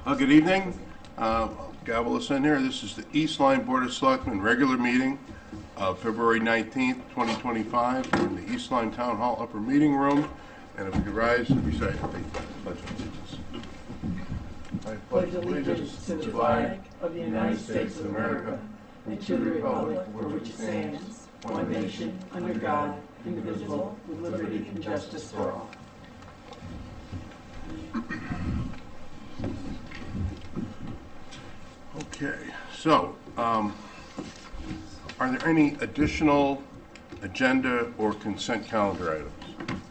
Good evening. Gavel us in here. This is the East Lyme Board of Selectmen regular meeting of February 19th, 2025. We're in the East Lyme Town Hall upper meeting room. And if we could rise and recite the Pledge of Allegiance. I pledge allegiance to the flag of the United States of America and to the republic for which it stands, one nation, under God, indivisible, with liberty and justice for all. Okay, so are there any additional agenda or consent calendar items?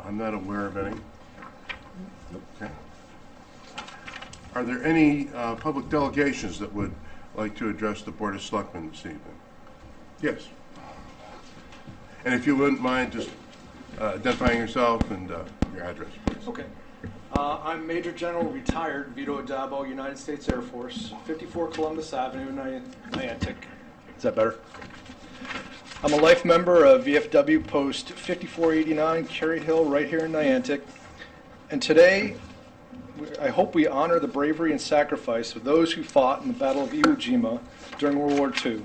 I'm not aware of any. Okay. Are there any public delegations that would like to address the Board of Selectmen this evening? Yes. And if you wouldn't mind just identifying yourself and your address, please. Okay. I'm Major General Retired Vito Adabo, United States Air Force, 54 Columbus Avenue, Niantic. Is that better? I'm a life member of VFW Post 5489, Cary Hill, right here in Niantic. And today, I hope we honor the bravery and sacrifice of those who fought in the Battle of Iwo Jima during World War II.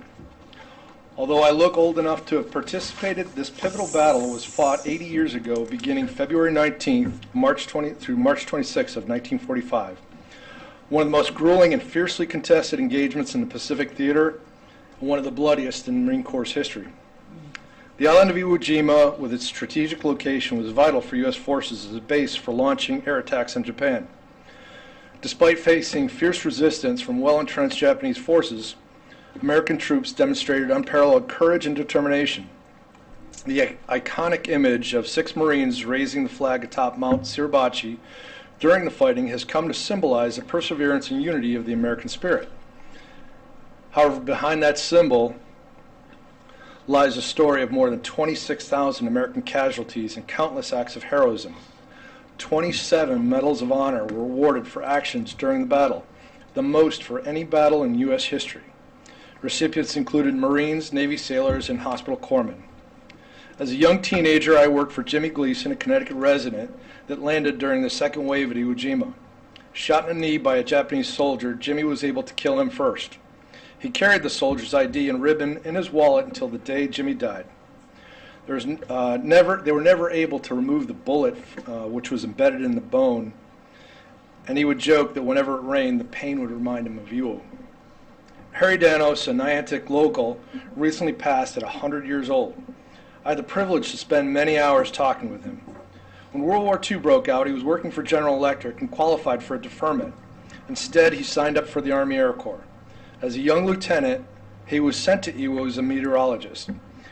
Although I look old enough to have participated, this pivotal battle was fought 80 years ago, beginning February 19th, through March 26th of 1945. One of the most grueling and fiercely contested engagements in the Pacific Theater, and one of the bloodiest in Marine Corps history. The island of Iwo Jima, with its strategic location, was vital for U.S. forces as a base for launching air attacks on Japan. Despite facing fierce resistance from well-entrenched Japanese forces, American troops demonstrated unparalleled courage and determination. The iconic image of 6 Marines raising the flag atop Mount Suribachi during the fighting has come to symbolize the perseverance and unity of the American spirit. However, behind that symbol lies a story of more than 26,000 American casualties and countless acts of heroism. 27 Medals of Honor were awarded for actions during the battle, the most for any battle in U.S. history. Recipients included Marines, Navy sailors, and hospital corpsmen. As a young teenager, I worked for Jimmy Gleason, a Connecticut resident that landed during the second wave at Iwo Jima. Shot in the knee by a Japanese soldier, Jimmy was able to kill him first. He carried the soldier's ID and ribbon in his wallet until the day Jimmy died. They were never able to remove the bullet, which was embedded in the bone, and he would joke that whenever it rained, the pain would remind him of Iwo. Harry Danos, a Niantic local, recently passed at 100 years old. I had the privilege to spend many hours talking with him. When World War II broke out, he was working for General Electric and qualified for a deferment. Instead, he signed up for the Army Air Corps. As a young lieutenant, he was sent to Iwo as a meteorologist.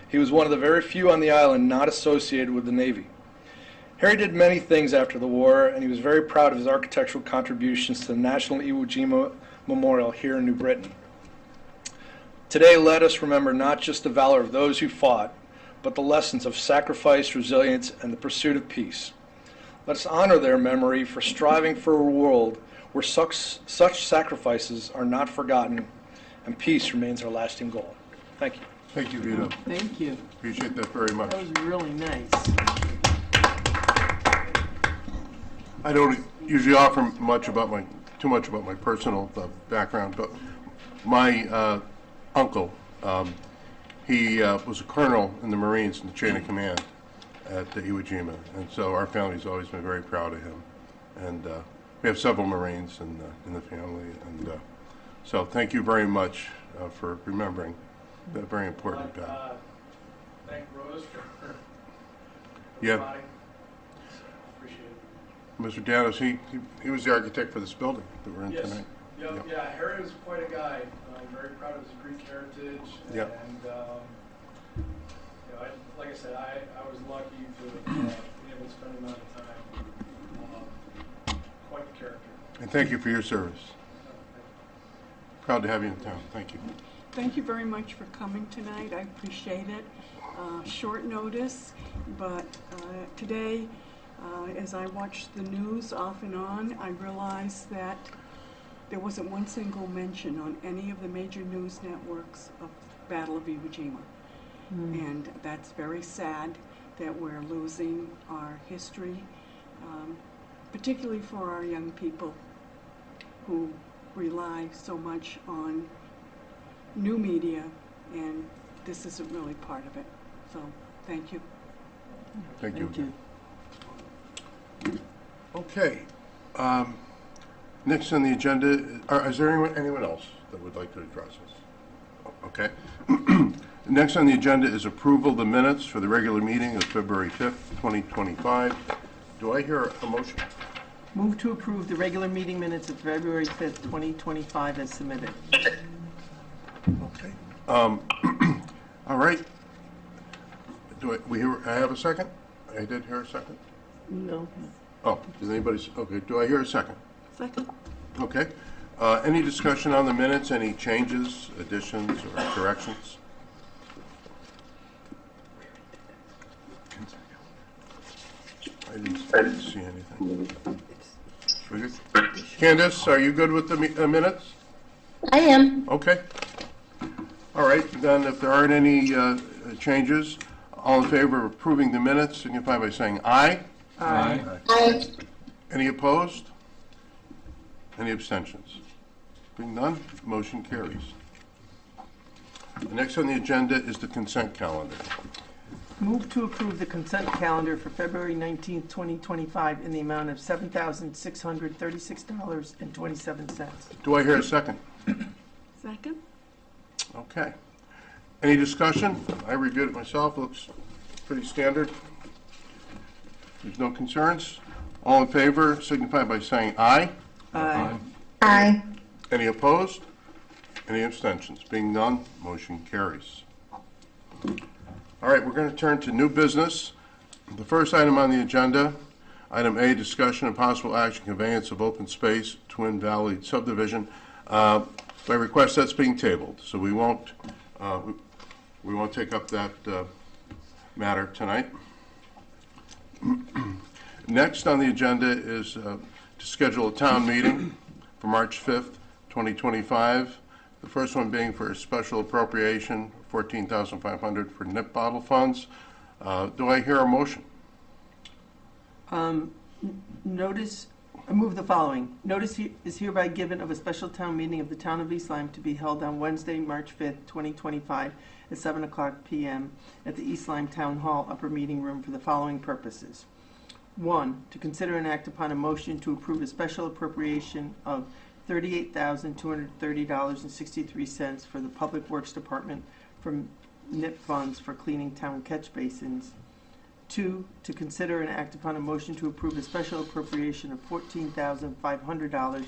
He was one of the very few on the island not associated with the Navy. Harry did many things after the war, and he was very proud of his architectural contributions to the National Iwo Jima Memorial here in New Britain. Today, let us remember not just the valor of those who fought, but the lessons of sacrifice, resilience, and the pursuit of peace. Let us honor their memory for striving for a world where such sacrifices are not forgotten and peace remains our lasting goal. Thank you. Thank you, Vito. Thank you. Appreciate that very much. That was really nice. I don't usually offer too much about my personal background, but my uncle, he was a colonel in the Marines in the chain of command at Iwo Jima, and so our family's always been very proud of him. And we have several Marines in the family, and so thank you very much for remembering that very important battle. Thank Rose for Yeah. providing. Appreciate it. Mr. Danos, he was the architect for this building that we're in Yes. tonight. Yep. Yep. Yeah, Harry was quite a guy. I'm very proud of his Greek heritage. Yep. And like I said, I was lucky to be able to spend a amount of time. Quite the character. And thank you for your service. Proud to have you in town. Thank you. Thank you very much for coming tonight. I appreciate it. Short notice, but today, as I watched the news off and on, I realized that there wasn't one single mention on any of the major news networks of Battle of Iwo Jima. And that's very sad that we're losing our history, particularly for our young people who rely so much on new media, and this isn't really part of it. So, thank you. Thank you. Thank you. Okay. Next on the agenda, is there anyone else that would like to address us? Okay. Next on the agenda is approval of the minutes for the regular meeting of February 5th, 2025. Do I hear a motion? Move to approve the regular meeting minutes of February 5th, 2025 as submitted. Okay. All right. I have a second? I did hear a second? No. Oh, does anybody, okay, do I hear a second? Second? Okay. Any discussion on the minutes, any changes, additions, or corrections? I didn't see anything. We good? Candace, are you good with the minutes? I am. Okay. All right, then if there aren't any changes, all in favor of approving the minutes signify by saying aye. Aye. Aye. Any opposed? Any abstentions? Being none, motion carries. Next on the agenda is the consent calendar. Move to approve the consent calendar for February 19th, 2025 in the amount of $7,636.27. Do I hear a second? Second? Okay. Any discussion? I reviewed it myself, looks pretty standard. There's no concerns? All in favor signify by saying aye. Aye. Aye. Any opposed? Any abstentions? Being none, motion carries. All right, we're going to turn to new business. The first item on the agenda, item A, discussion and possible action conveyance of open space, Twin Valley subdivision. By request, that's being tabled, so we won't take up that matter tonight. Next on the agenda is to schedule a town meeting for March 5th, 2025. The first one being for a special appropriation, $14,500 for nip bottle funds. Do I hear a motion? Notice, I move the following. Notice is hereby given of a special town meeting of the town of East Lyme to be held on Wednesday, March 5th, 2025 at 7:00 p.m. at the East Lyme Town Hall Upper Meeting Room for the following purposes. 1, to consider and act upon a motion to approve a special appropriation of $38,230.63 for the Public Works Department from NIP funds for cleaning town catch basins. 2, to consider and act upon a motion to approve a special appropriation of $14,500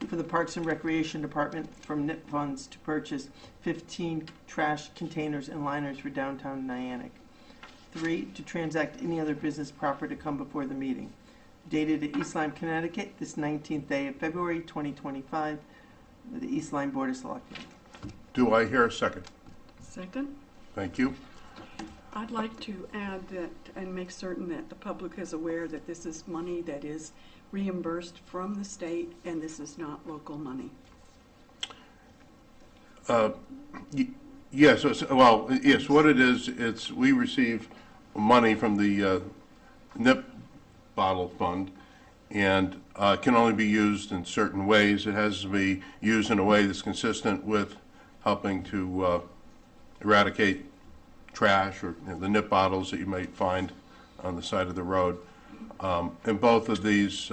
for the Parks and Recreation Department from NIP funds to purchase 15 trash containers and liners for downtown Niantic. 3, to transact any other business proper to come before the meeting. Dated at East Lyme, Connecticut, this 19th day of February, 2025, the East Lyme Board of Selectmen. Do I hear a second? Second? Thank you. I'd like to add that and make certain that the public is aware that this is money that is reimbursed from the state and this is not local money. Yes, yes, what it is, we receive money from the NIP bottle fund, and can only be used in certain ways. It has to be used in a way that's consistent with helping to eradicate trash or the nip bottles that you might find on the side of the road. And both of these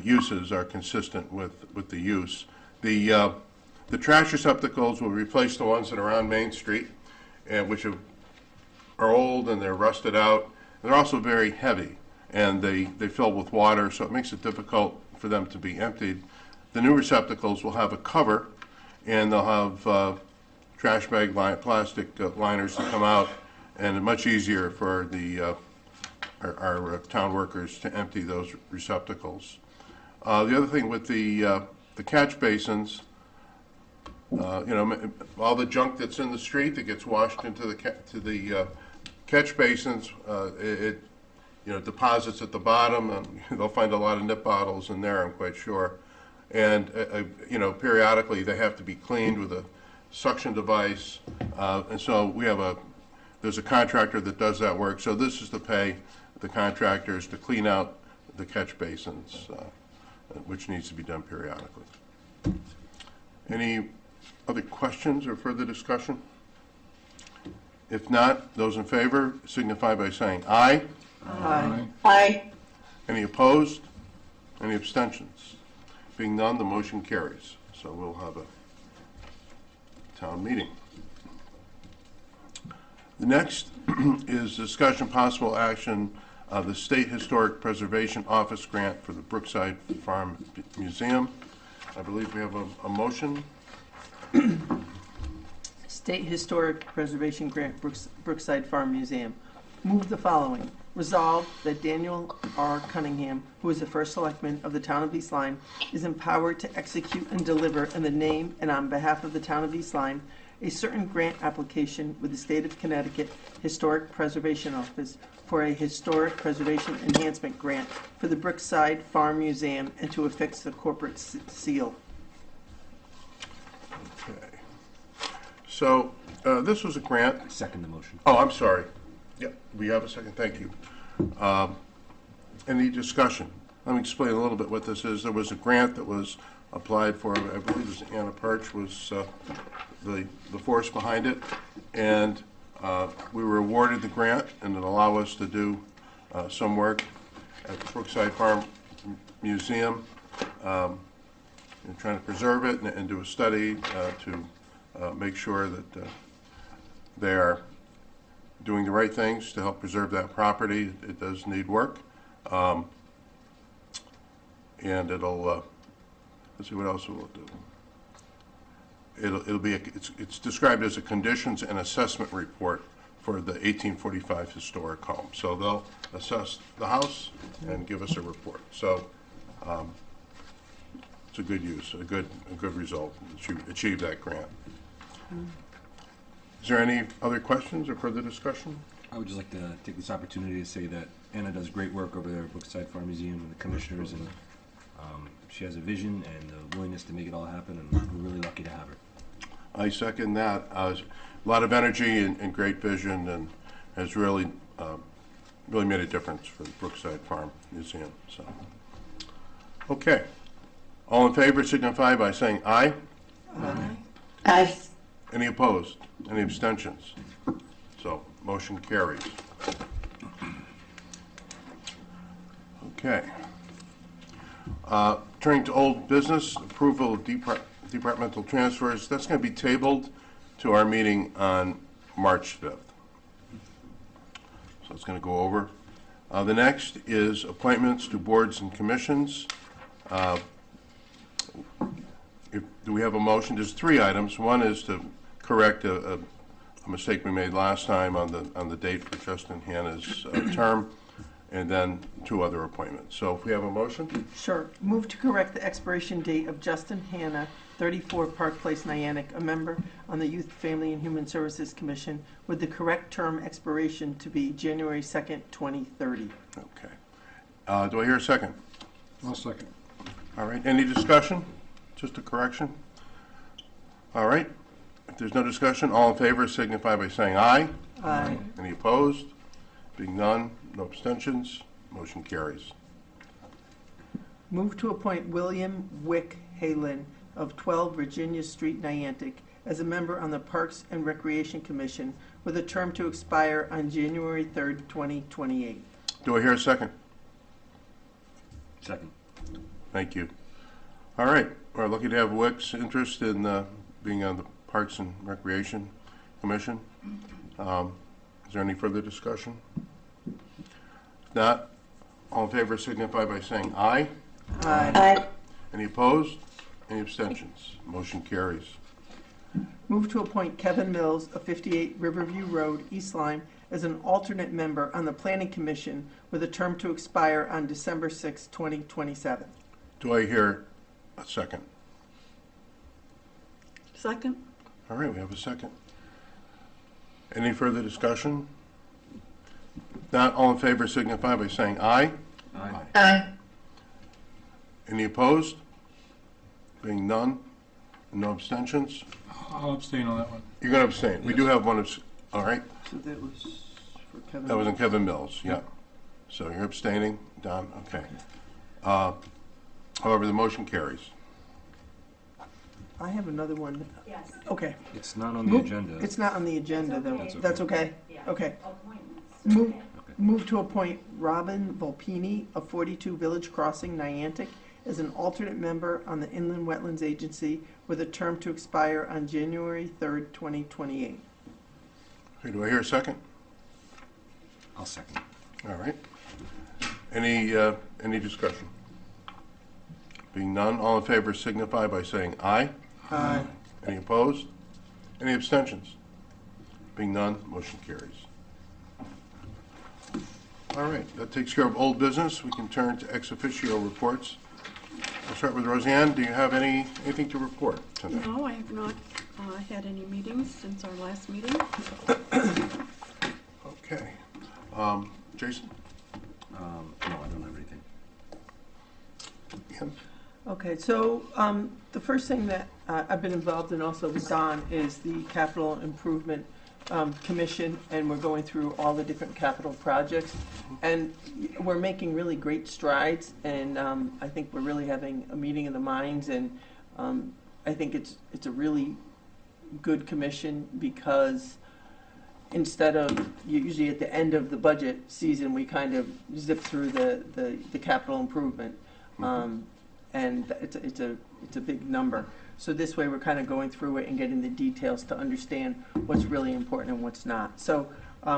uses are consistent with the use. The trash receptacles will replace the ones that are on Main Street, and which are old and they're rusted out. They're also very heavy, and they fill with water, so it makes it difficult for them to be emptied. The new receptacles will have a cover, and they'll have trash bag plastic liners that come out, and it's much easier for our town workers to empty those receptacles. The other thing with the catch basins, all the junk that's in the street that gets washed into the catch basins, it deposits at the bottom, and they'll find a lot of nip bottles in there, I'm quite sure. And periodically they have to be cleaned with a suction device, and so there's a contractor that does that work. So this is to pay the contractors to clean out the catch basins. which needs to be done periodically. Any other questions or further discussion? If not, those in favor signify by saying aye. Aye. Aye. Any opposed? Any abstentions? Being none, the motion carries. So we'll have a town meeting. The next is discussion possible action of the State Historic Preservation Office grant for the Brookside Farm Museum. I believe we have a motion. State Historic Preservation Grant, Brookside Farm Museum. Move the following. Resolved that Daniel R. Cunningham, who is the first selectman of the town of East Lyme, is empowered to execute and deliver in the name and on behalf of the town of East Lyme a certain grant application with the State of Connecticut Historic Preservation Office for a Historic Preservation Enhancement Grant for the Brookside Farm Museum and to affix the corporate seal. Okay. So this was a grant. Second the motion. Oh, I'm sorry. Yep, we have a second. Thank you. Any discussion? Let me explain a little bit what this is. There was a grant that was applied for, I believe it was Anna Perch was the force behind it, and we were awarded the grant, and it allowed us to do some work at the Brookside Farm Museum, and trying to preserve it and do a study to make sure that they are doing the right things to help preserve that property. It does need work, and it'll let's see what else it will do. It'll be it's described as a conditions and assessment report for the 1845 historic home. So they'll assess the house and give us a report. So it's a good use, a good result to achieve that grant. Is there any other questions or further discussion? I would just like to take this opportunity to say that Anna does great work over there at Brookside Farm Museum and the commissioners, and she has a vision and a willingness to make it all happen, and we're really lucky to have her. I second that. A lot of energy and great vision, and has really made a difference for the Brookside Farm Museum. So, okay. All in favor signify by saying aye. Aye. Aye. Any opposed? Any abstentions? So, motion carries. Okay. Turning to old business, approval of departmental transfers. That's going to be tabled to our meeting on March 5th. So it's going to go over. The next is appointments to boards and commissions. Do we have a motion? There's 3 items. One is to correct a mistake we made last time on the date for Justin Hanna's term, and then 2 other appointments. So if we have a motion? Sure. Move to correct the expiration date of Justin Hanna, 34 Park Place, Niantic, a member on the Youth, Family, and Human Services Commission, with the correct term expiration to be January 2nd, 2030. Okay. Do I hear a second? I'll second. All right. Any discussion? Just a correction? All right. If there's no discussion, all in favor signify by saying aye. Aye. Any opposed? Being none, no abstentions, motion carries. Move to appoint William Wick Halen of 12 Virginia Street, Niantic, as a member on the Parks and Recreation Commission with a term to expire on January 3rd, 2028. Do I hear a second? Second. Thank you. All right. We're lucky to have Wick's interest in being on the Parks and Recreation Commission. Is there any further discussion? If not, all in favor signify by saying aye. Aye. Aye. Any opposed? Any abstentions? Motion carries. Move to appoint Kevin Mills of 58 Riverview Road, East Lyme, as an alternate member on the Planning Commission with a term to expire on December 6, 2027. Do I hear a second? Second? All right, we have a second. Any further discussion? Not all in favor signify by saying aye. Aye. Aye. Any opposed? Being none, no abstentions? I'll abstain on that one. You're going to abstain. We do have one, all right. So that was for Kevin. That was in Kevin Mills, yeah. So you're abstaining, Don? Okay. However, the motion carries. I have another one. Yes. Okay. It's not on the Move- agenda. It's not on the agenda, though. That's okay. That's okay? Yeah. Okay. Appointments. Move, Okay. Okay. move to appoint Robin Volpini of 42 Village Crossing, Niantic, as an alternate member on the Inland Wetlands Agency with a term to expire on January 3rd, 2028. Okay, do I hear a second? I'll second. All right. Any discussion? Being none, all in favor signify by saying aye. Aye. Any opposed? Any abstentions? Being none, motion carries. All right, that takes care of old business. We can turn to ex officio reports. I'll start with Roseanne. Do you have anything to report tonight? No, I have not had any meetings since our last meeting. Okay. Jason? No, I don't have anything. Ian? Okay, so the first thing that I've been involved in also with Don is the Capital Improvement Commission, and we're going through all the different capital projects. And we're making really great strides, and I think we're really having a meeting of the minds, and I think it's a really good commission because instead of, usually at the end of the budget season, we kind of zip through the capital improvement. And it's a big number. So this way, we're kind of going through it and getting the details to understand what's really important and what's not. So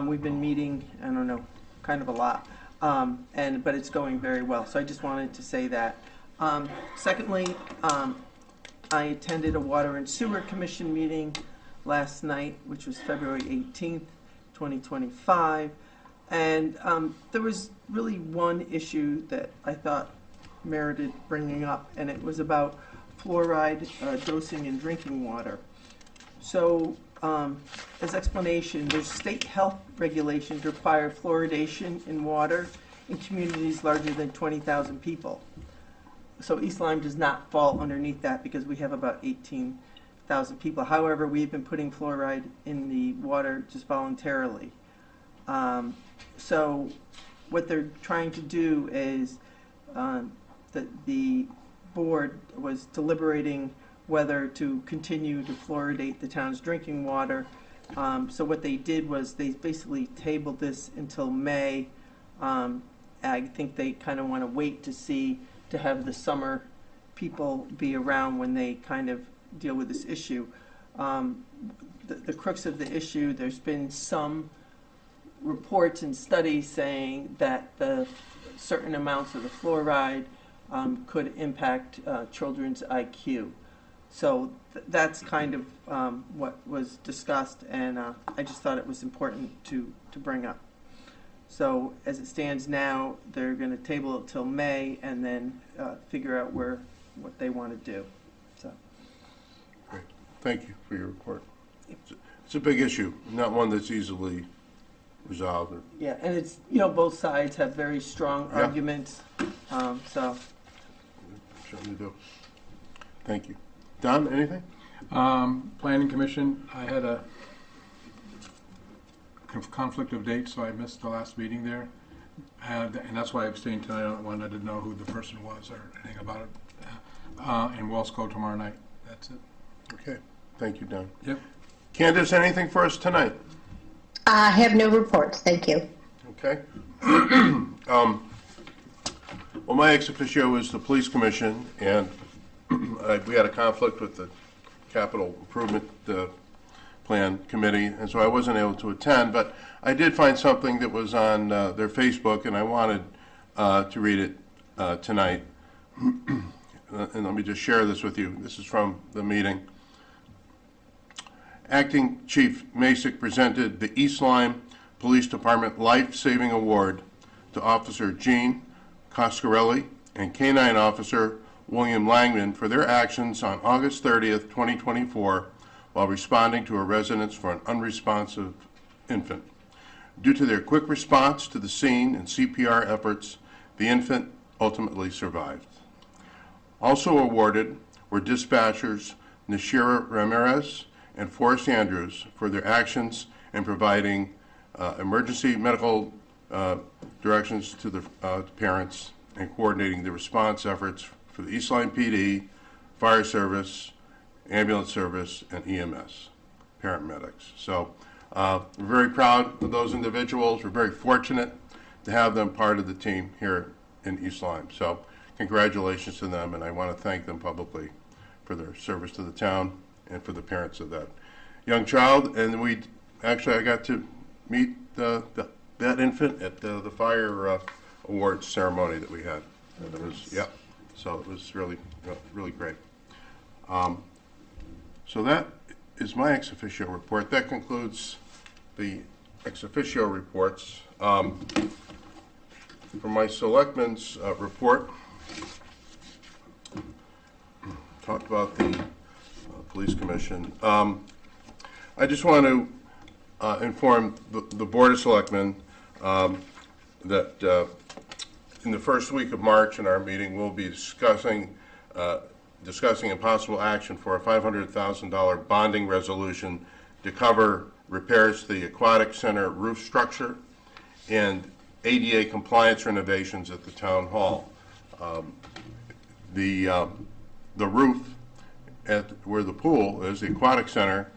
we've been meeting, I don't know, kind of a lot, but it's going very well. So I just wanted to say that. Secondly, I attended a Water and Sewer Commission meeting last night, which was February 18th, 2025. And there was really one issue that I thought merited bringing up, and it was about fluoride dosing in drinking water. So, as explanation, there's state health regulations require fluoridation in water in communities larger than 20,000 people. So East Lyme does not fall underneath that because we have about 18,000 people. However, we've been putting fluoride in the water just voluntarily. So what they're trying to do is the board was deliberating whether to continue to fluoridate the town's drinking water. So what they did was they basically tabled this until May. I think they kind of want to wait to have the summer people be around when they kind of deal with this issue. The crux of the issue, there's been some reports and studies saying that the certain amounts of the fluoride could impact children's IQ. So that's kind of what was discussed, and I just thought it was important to bring up. So as it stands now, they're going to table it till May and then figure out what they want to do. So. Great. Thank you for your report. It's a big issue, not one that's easily resolved. Yeah, and it's, both sides have very strong Yeah. arguments, so. Certainly do. Thank you. Don, anything? Planning Commission, I had a conflict of dates, so I missed the last meeting there. And that's why I abstained tonight on that one. I didn't know who the person was or anything about it. And Wellsco tomorrow night. That's it. Okay. Thank you, Don. Yep. Candace, anything for us tonight? I have no reports, thank you. Okay. Well, my ex officio is the Police Commission, and we had a conflict with the Capital Improvement Plan Committee, and so I wasn't able to attend, but I did find something that was on their Facebook, and I wanted to read it tonight. And let me just share this with you. This is from the meeting. Acting Chief Masick presented the East Lyme Police Department Life Saving Award to Officer Gene Coscarelli and K-9 Officer William Langman for their actions on August 30th, 2024, while responding to a residence for an unresponsive infant. Due to their quick response to the scene and CPR efforts, the infant ultimately survived. Also awarded were dispatchers Nashira Ramirez and Forrest Andrews for their actions in providing emergency medical directions to the parents and coordinating the response efforts for the East Lyme PD, fire service, ambulance service, and EMS, paramedics. So we're very proud of those individuals. We're very fortunate to have them part of the team here in East Lyme. So congratulations to them, and I want to thank them publicly for their service to the town and for the parents of that young child. And I got to meet that infant at the fire awards ceremony that we had. And it was, yeah, so it was really, really great. So that is my ex officio report. That concludes the ex officio reports. For my selectmen's report, talked about the police commission. I just want to inform the Board of Selectmen that in the first week of March in our meeting, we'll be discussing impossible action for a $500,000 bonding resolution to cover repairs to the Aquatic Center roof structure and ADA compliance renovations at the town hall. The roof at where the pool is, the Aquatic Center,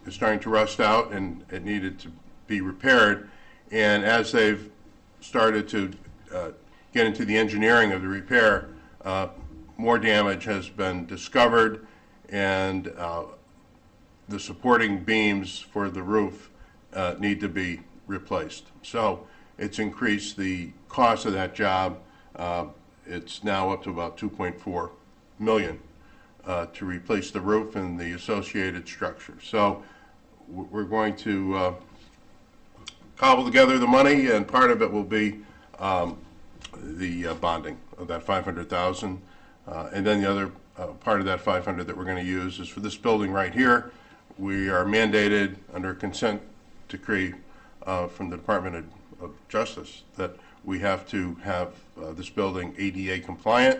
is starting to rust out, and it needed to be repaired. And as they've started to get into the engineering of the repair, more damage has been discovered, and the supporting beams for the roof need to be replaced. So it's increased the cost of that job. It's now up to about $2.4 million to replace the roof and the associated structure. So we're going to cobble together the money, and part of it will be the bonding of that $500,000, and then the other part of that $500,000 that we're going to use is for this building right here. We are mandated under a consent decree from the Department of Justice that we have to have this building ADA compliant,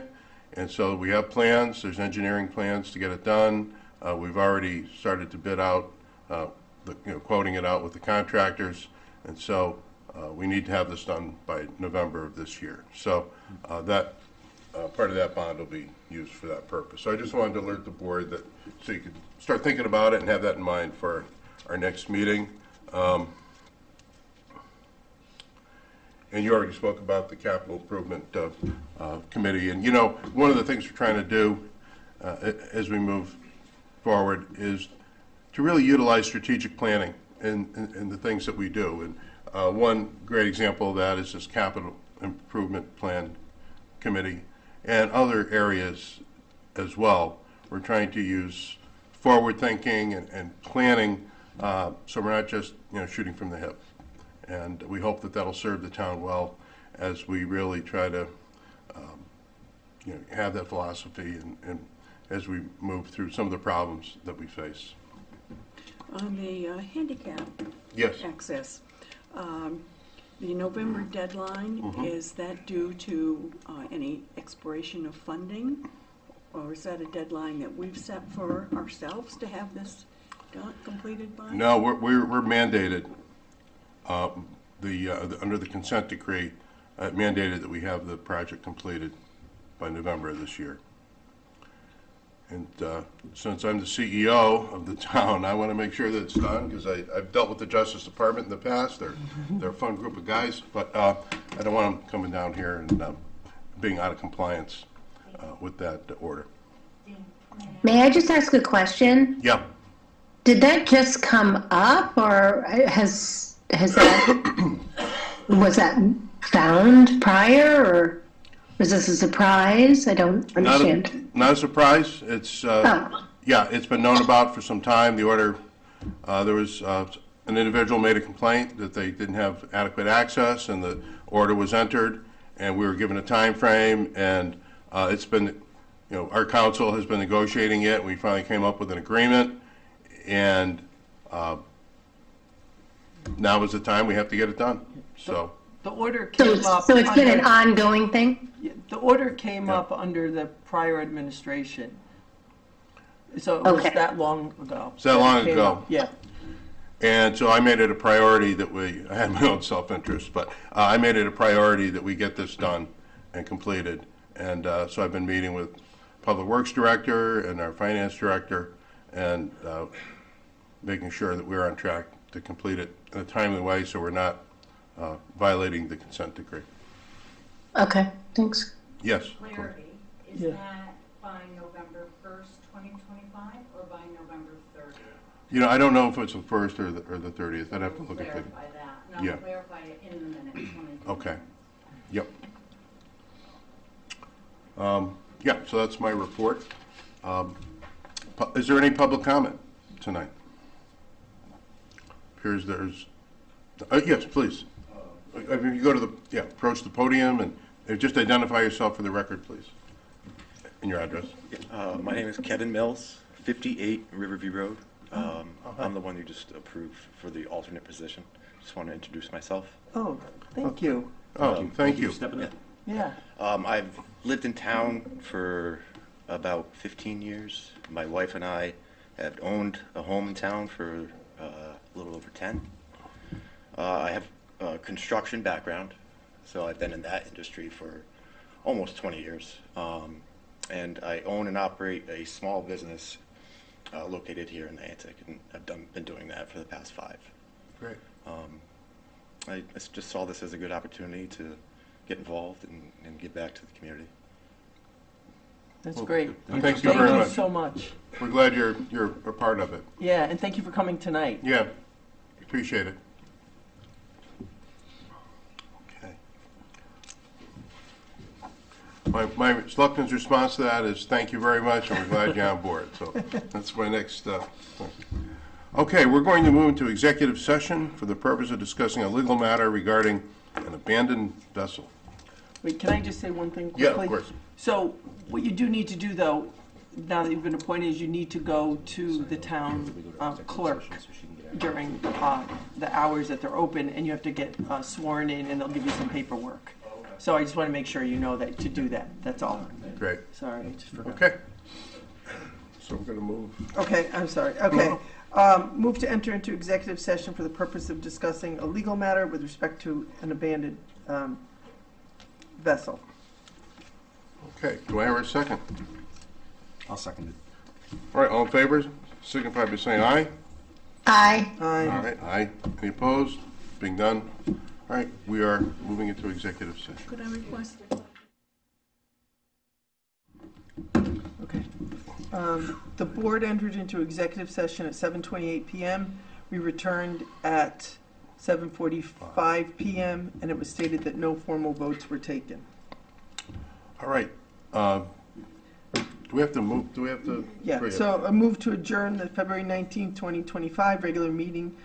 and so we have plans. There's engineering plans to get it done. We've already started to bid out, quoting it out with the contractors, and so we need to have this done by November of this year. So that part of that bond will be used for that purpose. So I just wanted to alert the board that, so you could start thinking about it and have that in mind for our next meeting. And you already spoke about the capital improvement committee. And one of the things we're trying to do as we move forward is to really utilize strategic planning in the things that we do. And one great example of that is this capital improvement plan committee and other areas as well. We're trying to use forward thinking and planning, so we're not just shooting from the hip. And we hope that that'll serve the town well as we really try to have that philosophy and as we move through some of the problems that we face. On the handicap Yes. access, the November deadline, is that due to any expiration of funding? Or is that a deadline that we've set for ourselves to have this completed by? No, we're mandated. Under the consent decree, mandated that we have the project completed by November of this year. And since I'm the CEO of the town, I want to make sure that it's done, because I've dealt with the Justice Department in the past. They're a fun group of guys, but I don't want them coming down here and being out of compliance with that order. May I just ask a question? Yeah. Did that just come up, or has that was that found prior, or was this a surprise? I don't understand. Not a surprise. It's yeah, it's been known about for some time. The order, there was an individual made a complaint that they didn't have adequate access, and the order was entered, and we were given a time frame, and it's been, our council has been negotiating it, and we finally came up with an agreement, and now is the time we have to get it done. So The order came up. So it's been an under- ongoing thing? The order came Yeah. up under the prior administration. So it was Okay. that long ago. It's that long it came ago. up. Yeah. And so I made it a priority that I had my own self-interest, but I made it a priority that we get this done and completed. And so I've been meeting with Public Works Director and our Finance Director, and making sure that we're on track to complete it in a timely way so we're not violating the consent decree. Okay, thanks. Yes? Clarity, is Yeah. that by November 1st, 2025, or by November 30th? You know, I don't know if it's the 1st or the 30th. I'd have to look at the... Clarify that, and I'll Yeah. clarify it in the minutes when I do. Okay. Yep. Yeah, so that's my report. Is there any public comment tonight? Appears there's... yes, please. If you go to the... approach the podium and just identify yourself for the record, please. And your address. My name is Kevin Mills, 58 Riverview Road. I'm the one who just approved for the alternate position. Just want to introduce myself. Oh, thank you. Oh, thank you. Stepping up. Yeah. I've lived in town for about 15 years. My wife and I have owned a home in town for a little over 10. I have a construction background, so I've been in that industry for almost 20 years. And I own and operate a small business located here in Niantic, and I've been doing that for the past 5. Great. I just saw this as a good opportunity to get involved and give back to the community. That's Well, great. thank you very much. So much. We're glad you're a part of it. Yeah, and thank you for coming tonight. Yeah, appreciate it. Okay. My Selectmen's response to that is thank you very much, and we're glad you're on board. So that's my next Okay, we're going to move into executive session for the purpose of discussing a legal matter regarding an abandoned vessel. Wait, can I just say one thing quickly? Yeah, of course. So what you do need to do, though, now that you've been appointed, is you need to go to the town clerk during the hours that they're open, and you have to get sworn in, and they'll give you some paperwork. So I just want to make sure you know that to do that. That's all. Great. Sorry, I just forgot. Okay. So we're going to move. Okay, I'm sorry. Okay. Move to enter into executive session for the purpose of discussing a legal matter with respect to an abandoned vessel. Okay, do I hear a second? I'll second it. All right, all in favor, signify by saying aye. Aye. Aye. All right, aye. Any opposed? Being done. All right, we are moving into executive session. Could I request? Okay. The board entered into executive session at 7:28 p.m. We returned at 7:45 p.m., and it was stated that no formal votes were taken. All right. Do we have to move? Do we have to? Yeah, so a move to adjourn the February 19th, 2025 regular meeting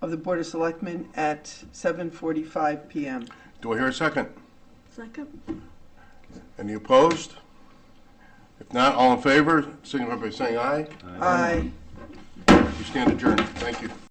of the Board of Selectmen at 7:45 p.m. Do I hear a second? Second? Any opposed? If not, all in favor, signify by saying aye. Aye. We stand adjourned. Thank you.